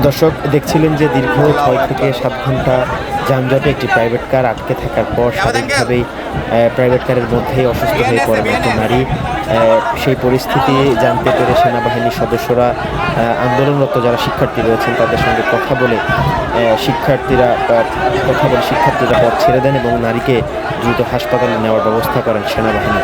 দর্শক দেখছিলেন যে দীর্ঘ 6 থেকে 7 ঘন্টা যানজটে একটি প্রাইভেট কার আটকে থাকার পর স্বাভাবিকভাবেই প্রাইভেট কারের মধ্যেই অসুস্থ হয়ে পড়েন একটি নারী। সেই পরিস্থিতি জানতে পেরে সেনাবাহিনীর সদস্যরা আন্দোলনরত যারা শিক্ষার্থী রয়েছেন তাদের সঙ্গে কথা বলে শিক্ষার্থীরা পথ ছেড়ে দেন এবং নারীকে দ্রুত হাসপাতালে নেওয়ার ব্যবস্থা করেন সেনাবাহিনী।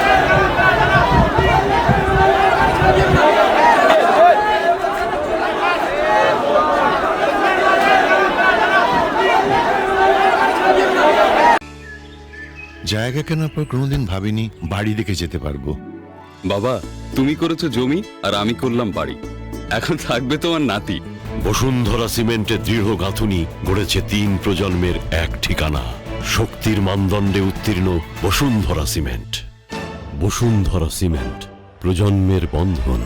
জায়গা কেনার পর কোনোদিন ভাবিনি বাড়ি দেখে যেতে পারবো। বাবা, তুমি করেছো জমি আর আমি করলাম বাড়ি, এখন থাকবে তোমার নাতি। বসুন্ধরা সিমেন্টের দৃঢ় গাঁথুনি গড়েছে 3 প্রজন্মের এক ঠিকানা। শক্তির মানদণ্ডে উত্তীর্ণ বসুন্ধরা সিমেন্ট। বসুন্ধরা সিমেন্ট, প্রজন্মের বন্ধন।